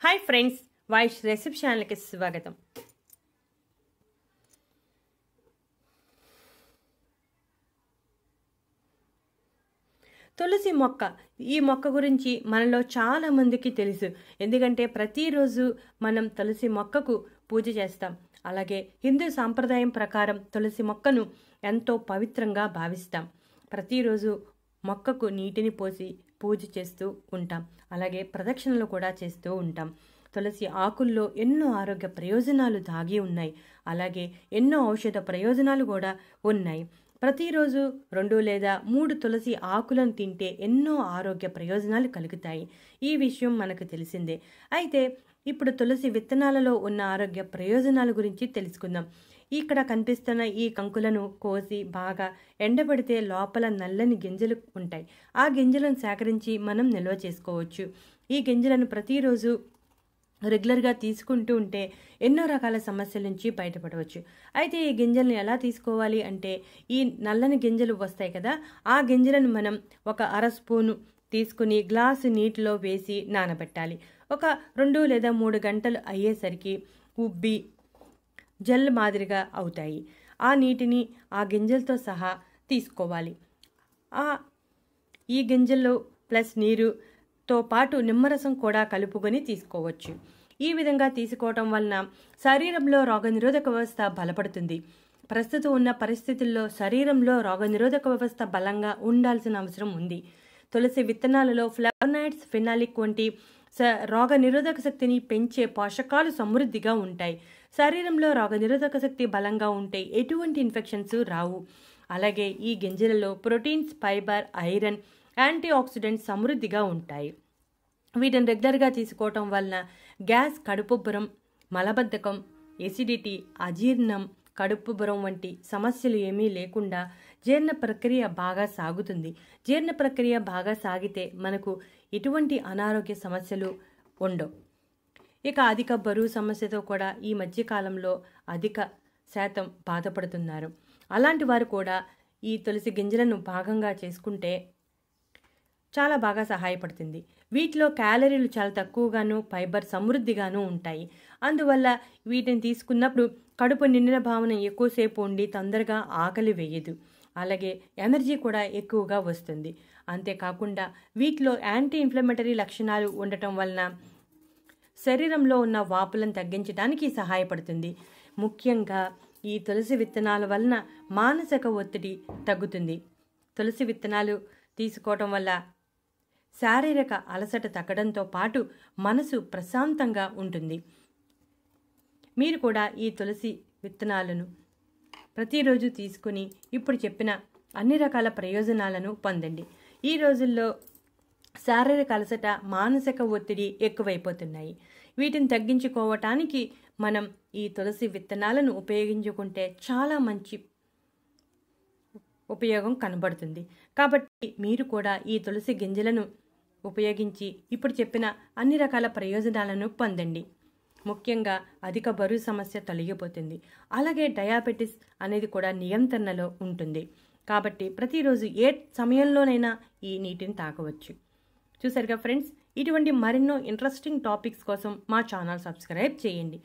Hi friends, वाइश recipe channel की स्वागतम। తులసి మొక్క ఈ మొక్క గురించి మనలో చాలా మందికి తెలుసు. ఎందుకంటే ప్రతిరోజు మనం తులసి మొక్కకు పూజ చేస్తాం. అలాగే హిందూ సాంప్రదాయం ప్రకారం తులసి మొక్కను ఎంతో పవిత్రంగా భావిస్తాం. ప్రతిరోజు మొక్కకు నీటిని పోసి పూజ చేస్తూ ఉంటాం. అలాగే ప్రదక్షిణలు కూడా చేస్తూ ఉంటాం. తులసి ఆకుల్లో ఎన్నో ఆరోగ్య ప్రయోజనాలు దాగి ఉన్నాయి. అలాగే ఎన్నో ఔషధ ప్రయోజనాలు కూడా ఉన్నాయి. ప్రతిరోజు 2 లేదా 3 తులసి ఆకులను తింటే ఎన్నో ఆరోగ్య ప్రయోజనాలు కలుగుతాయి. ఈ విషయం మనకు తెలిసిందే. అయితే ఇప్పుడు తులసి విత్తనాలలో ఉన్న ఆరోగ్య ప్రయోజనాల గురించి తెలుసుకుందాం. ఇక్కడ కనిపిస్తున్న ఈ కంకులను కోసి బాగా ఎండబెడితే లోపల నల్లని గింజలు ఉంటాయి. ఆ గింజలను సేకరించి మనం నిల్వ చేసుకోవచ్చు. ఈ గింజలను ప్రతిరోజు రెగ్యులర్గా తీసుకుంటూ ఉంటే ఎన్నో రకాల సమస్యల నుంచి బయటపడవచ్చు. అయితే ఈ గింజలను ఎలా తీసుకోవాలి అంటే, ఈ నల్లని గింజలు వస్తాయి కదా, ఆ గింజలను మనం ఒక 1/2 స్పూను తీసుకుని గ్లాసు నీటిలో వేసి నానబెట్టాలి. ఒక 2 లేదా 3 గంటలు అయ్యేసరికి ఉబ్బి జెల్ మాదిరిగా అవుతాయి. ఆ నీటిని ఆ గింజలతో సహా తీసుకోవాలి. ఈ గింజలు ప్లస్ నీరుతో పాటు నిమ్మరసం కూడా కలుపుకొని తీసుకోవచ్చు. ఈ విధంగా తీసుకోవటం వలన శరీరంలో రోగనిరోధక వ్యవస్థ బలపడుతుంది. ప్రస్తుతం ఉన్న పరిస్థితుల్లో శరీరంలో రోగనిరోధక వ్యవస్థ బలంగా ఉండాల్సిన అవసరం ఉంది. తులసి విత్తనాలలో ఫ్లావనాయిడ్స్, ఫినాలిక్ వంటి రోగనిరోధక శక్తిని పెంచే పోషకాలు సమృద్ధిగా ఉంటాయి. శరీరంలో రోగనిరోధక శక్తి బలంగా ఉంటే ఎటువంటి ఇన్ఫెక్షన్స్ రావు. అలాగే ఈ గింజలలో proteins, fibre, iron, antioxidants సమృద్ధిగా ఉంటాయి. వీటిని రెగ్యులర్గా తీసుకోవటం వలన గ్యాస్, కడుపుబ్బరం, మలబద్ధకం, ఎసిడిటీ, అజీర్ణం, కడుపుబ్బరం వంటి సమస్యలు ఏమీ లేకుండా జీర్ణ ప్రక్రియ బాగా సాగుతుంది. జీర్ణ ప్రక్రియ బాగా సాగితే మనకు ఎటువంటి అనారోగ్య సమస్యలు ఉండవు. ఇక అధిక బరువు సమస్యతో కూడా ఈ మధ్యకాలంలో అధిక శాతం బాధపడుతున్నారు. అలాంటి వారు కూడా ఈ తులసి గింజలను భాగంగా చేసుకుంటే చాలా బాగా సహాయపడుతుంది. వీటిలో క్యాలరీలు చాలా తక్కువగాను, ఫైబర్ సమృద్ధిగాను ఉంటాయి. అందువల్ల వీటిని తీసుకున్నప్పుడు కడుపు నిండిన భావన ఎక్కువసేపు ఉండి తొందరగా ఆకలి వేయదు. అలాగే ఎనర్జీ కూడా ఎక్కువగా వస్తుంది. అంతేకాకుండా వీటిలో యాంటీ ఇన్ఫ్లమేటరీ లక్షణాలు ఉండటం వలన శరీరంలో ఉన్న వాపులను తగ్గించడానికి సహాయపడుతుంది. ముఖ్యంగా ఈ తులసి విత్తనాల వలన మానసిక ఒత్తిడి తగ్గుతుంది. తులసి విత్తనాలు తీసుకోవటం వల్ల శారీరక అలసట తగ్గడంతో పాటు మనసు ప్రశాంతంగా ఉంటుంది. మీరు కూడా ఈ తులసి విత్తనాలను ప్రతిరోజు తీసుకుని ఇప్పుడు చెప్పిన అన్ని రకాల ప్రయోజనాలను పొందండి. ఈ రోజుల్లో శారీరక అలసట, మానసిక ఒత్తిడి ఎక్కువైపోతున్నాయి. వీటిని తగ్గించుకోవటానికి మనం ఈ తులసి విత్తనాలను ఉపయోగించుకుంటే చాలా మంచి ఉపయోగం కనబడుతుంది. కాబట్టి మీరు కూడా ఈ తులసి గింజలను ఉపయోగించి ఇప్పుడు చెప్పిన అన్ని రకాల ప్రయోజనాలను పొందండి. ముఖ్యంగా అధిక బరువు సమస్య తొలగిపోతుంది. అలాగే డయాబెటిస్ అనేది కూడా నియంత్రణలో ఉంటుంది. కాబట్టి ప్రతిరోజు ఏ సమయంలోనైనా ఈ నీటిని తాగవచ్చు. చూసారుగా ఫ్రెండ్స్, ఇటువంటి మరెన్నో ఇంట్రెస్టింగ్ టాపిక్స్ కోసం మా ఛానల్ సబ్స్క్రైబ్ చేయండి.